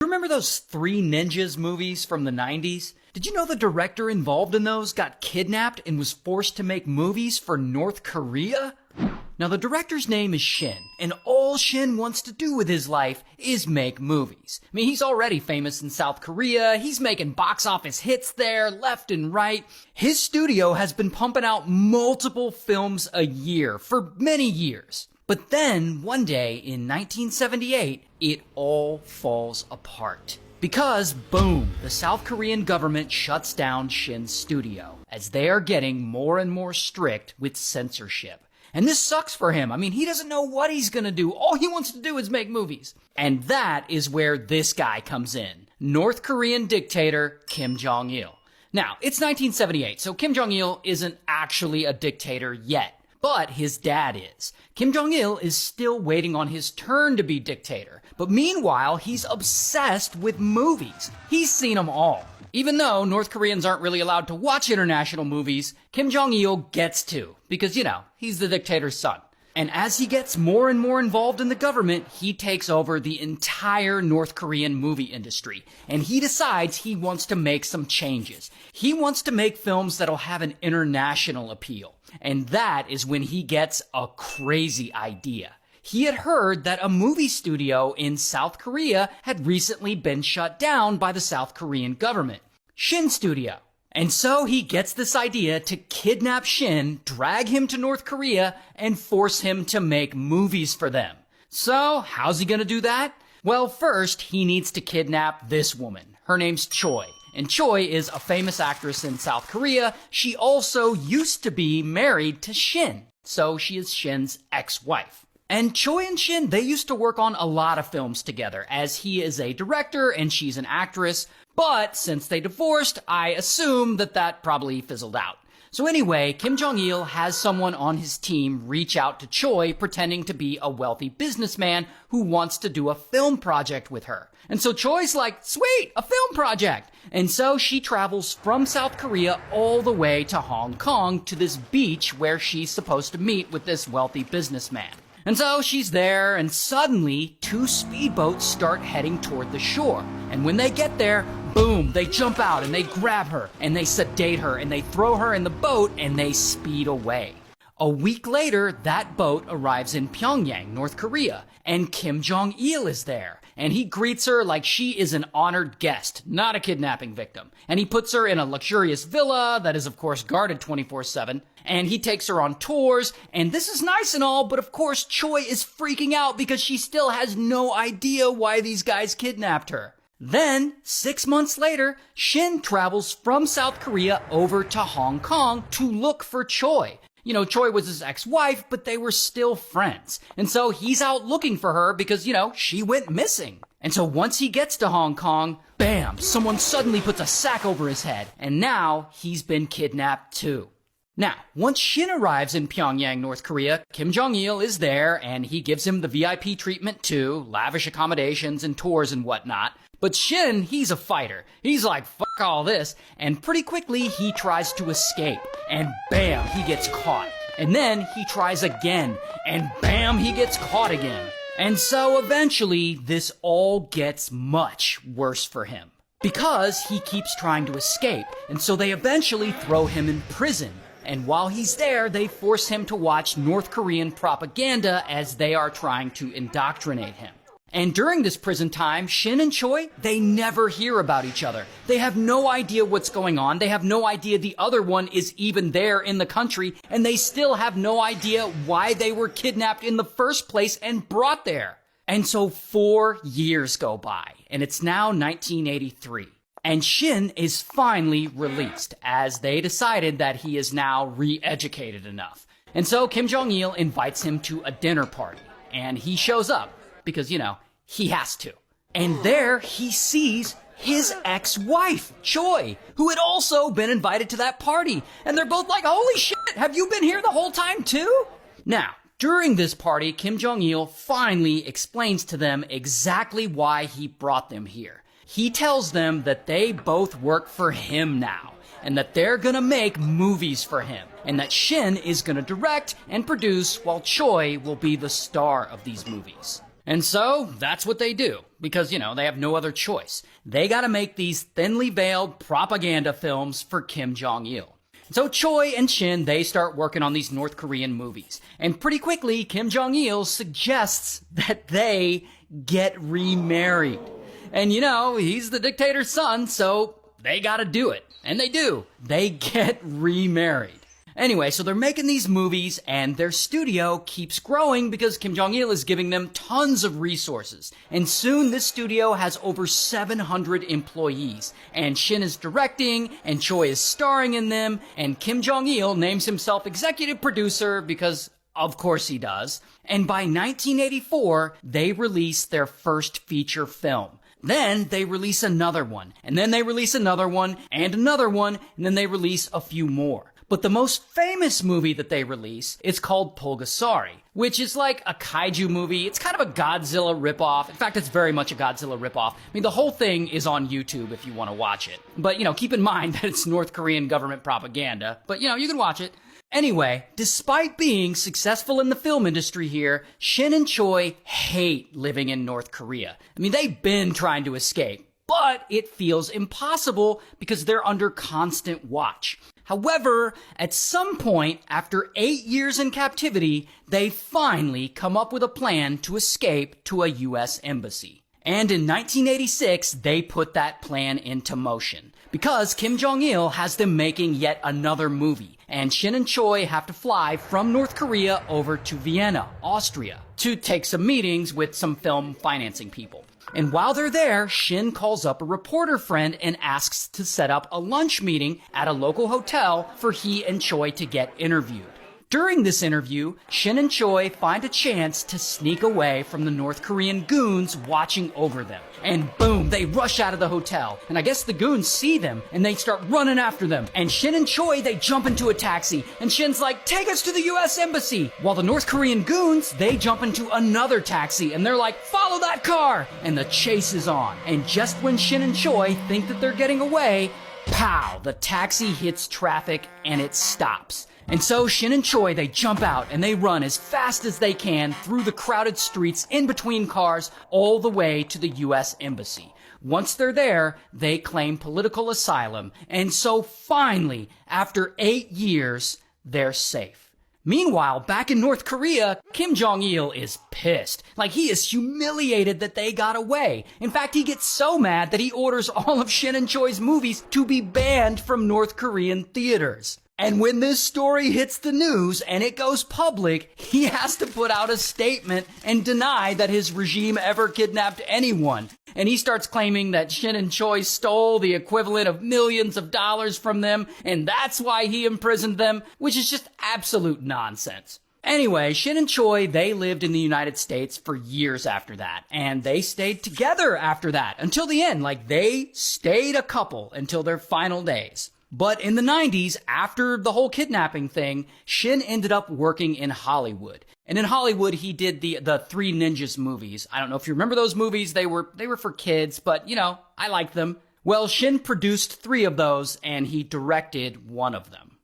Remember those Three Ninjas movies from the 90s? Did you know the director involved in those got kidnapped and was forced to make movies for North Korea? Now the director's name is Shin, and all Shin wants to do with his life is make movies. I mean, he's already famous in South Korea, he's making box office hits there, left and right. His studio has been pumping out multiple films a year for many years. But then, one day in 1978, it all falls apart. Because, boom, the South Korean government shuts down Shin's studio, as they are getting more and more strict with censorship. And this sucks for him. I mean, he doesn't know what he's gonna do. All he wants to do is make movies. And that is where this guy comes in. North Korean dictator Kim Jong-il. Now, it's 1978, so Kim Jong-il isn't actually a dictator yet. But his dad is. Kim Jong-il is still waiting on his turn to be dictator. But meanwhile, he's obsessed with movies. He's seen them all. Even though North Koreans aren't really allowed to watch international movies, Kim Jong-il gets to. Because, you know, he's the dictator's son. And as he gets more and more involved in the government, he takes over the entire North Korean movie industry. And he decides he wants to make some changes. He wants to make films that'll have an international appeal. And that is when he gets a crazy idea. He had heard that a movie studio in South Korea had recently been shut down by the South Korean government. Shin Studio. And so he gets this idea to kidnap Shin, drag him to North Korea, and force him to make movies for them. So, how's he gonna do that? Well, first, he needs to kidnap this woman. Her name's Choi. And Choi is a famous actress in South Korea. She also used to be married to Shin. So she is Shin's ex-wife. And Choi and Shin, they used to work on a lot of films together, as he is a director and she's an actress. But since they divorced, I assume that probably fizzled out. So anyway, Kim Jong-il has someone on his team reach out to Choi pretending to be a wealthy businessman who wants to do a film project with her. And so Choi's like, sweet, a film project! And so she travels from South Korea all the way to Hong Kong to this beach where she's supposed to meet with this wealthy businessman. And so she's there, and suddenly, two speedboats start heading toward the shore. And when they get there, boom, they jump out and they grab her, and they sedate her, and they throw her in the boat, and they speed away. A week later, that boat arrives in Pyongyang, North Korea, and Kim Jong-il is there. And he greets her like she is an honored guest, not a kidnapping victim. And he puts her in a luxurious villa that is, of course, guarded 24/7. And he takes her on tours, and this is nice and all, but of course, Choi is freaking out because she still has no idea why these guys kidnapped her. Then, 6 months later, Shin travels from South Korea over to Hong Kong to look for Choi. You know, Choi was his ex-wife, but they were still friends. And so he's out looking for her because, you know, she went missing. And so once he gets to Hong Kong, bam, someone suddenly puts a sack over his head. And now he's been kidnapped too. Now, once Shin arrives in Pyongyang, North Korea, Kim Jong-il is there and he gives him the VIP treatment too, lavish accommodations and tours and whatnot. But Shin, he's a fighter. He's like, fuck all this. And pretty quickly, he tries to escape. And bam, he gets caught. And then he tries again. And bam, he gets caught again. And so eventually, this all gets much worse for him. Because he keeps trying to escape. And so they eventually throw him in prison. And while he's there, they force him to watch North Korean propaganda as they are trying to indoctrinate him. And during this prison time, Shin and Choi, they never hear about each other. They have no idea what's going on. They have no idea the other one is even there in the country. And they still have no idea why they were kidnapped in the first place and brought there. And so 4 years go by, and it's now 1983. And Shin is finally released, as they decided that he is now re-educated enough. And so Kim Jong-il invites him to a dinner party, and he shows up, because, you know, he has to. And there he sees his ex-wife, Choi, who had also been invited to that party. And they're both like, holy shit, have you been here the whole time too? Now, during this party, Kim Jong-il finally explains to them exactly why he brought them here. He tells them that they both work for him now, and that they're gonna make movies for him, and that Shin is gonna direct and produce while Choi will be the star of these movies. And so that's what they do because, they have no other choice. They gotta make these thinly veiled propaganda films for Kim Jong-il. So Choi and Shin, they start working on these North Korean movies. And pretty quickly, Kim Jong-il suggests that they get remarried. And he's the dictator's son, so they gotta do it. And they do. They get remarried. Anyway, so they're making these movies and their studio keeps growing because Kim Jong-il is giving them tons of resources. And soon this studio has over 700 employees. And Shin is directing and Choi is starring in them. And Kim Jong-il names himself executive producer because of course he does. And by 1984, they release their first feature film. Then they release another one. And then they release another one and another one. And then they release a few more. But the most famous movie that they release is called Pulgasari, which is like a kaiju movie. It's kind of a Godzilla ripoff. In fact, it's very much a Godzilla ripoff. I mean, the whole thing is on YouTube if you want to watch it. But, keep in mind that it's North Korean government propaganda. But, you can watch it. Anyway, despite being successful in the film industry here, Shin and Choi hate living in North Korea. I mean, they've been trying to escape, but it feels impossible because they're under constant watch. However, at some point, after 8 years in captivity, they finally come up with a plan to escape to a U.S. embassy. And in 1986, they put that plan into motion. Because Kim Jong-il has them making yet another movie, and Shin and Choi have to fly from North Korea over to Vienna, Austria, to take some meetings with some film financing people. And while they're there, Shin calls up a reporter friend and asks to set up a lunch meeting at a local hotel for he and Choi to get interviewed. During this interview, Shin and Choi find a chance to sneak away from the North Korean goons watching over them. And boom, they rush out of the hotel. And I guess the goons see them and they start running after them. And Shin and Choi, they jump into a taxi. And Shin's like, take us to the US Embassy. While the North Korean goons, they jump into another taxi and they're like, follow that car. And the chase is on. And just when Shin and Choi think that they're getting away, pow, the taxi hits traffic and it stops. And so Shin and Choi, they jump out and they run as fast as they can through the crowded streets in between cars all the way to the U.S. Embassy. Once they're there, they claim political asylum. And so finally, after 8 years, they're safe. Meanwhile, back in North Korea, Kim Jong-il is pissed. Like, he is humiliated that they got away. In fact, he gets so mad that he orders all of Shin and Choi's movies to be banned from North Korean theaters. And when this story hits the news and it goes public, he has to put out a statement and deny that his regime ever kidnapped anyone. And he starts claiming that Shin and Choi stole the equivalent of millions of dollars from them, and that's why he imprisoned them, which is just absolute nonsense. Anyway, Shin and Choi, they lived in the United States for years after that, and they stayed together after that, until the end. Like, they stayed a couple until their final days. But in the 90s, after the whole kidnapping thing, Shin ended up working in Hollywood. And in Hollywood, he did the Three Ninjas movies. I don't know if you remember those movies. They were for kids, but, I liked them. Well, Shin produced 3 of those, and he directed one of them.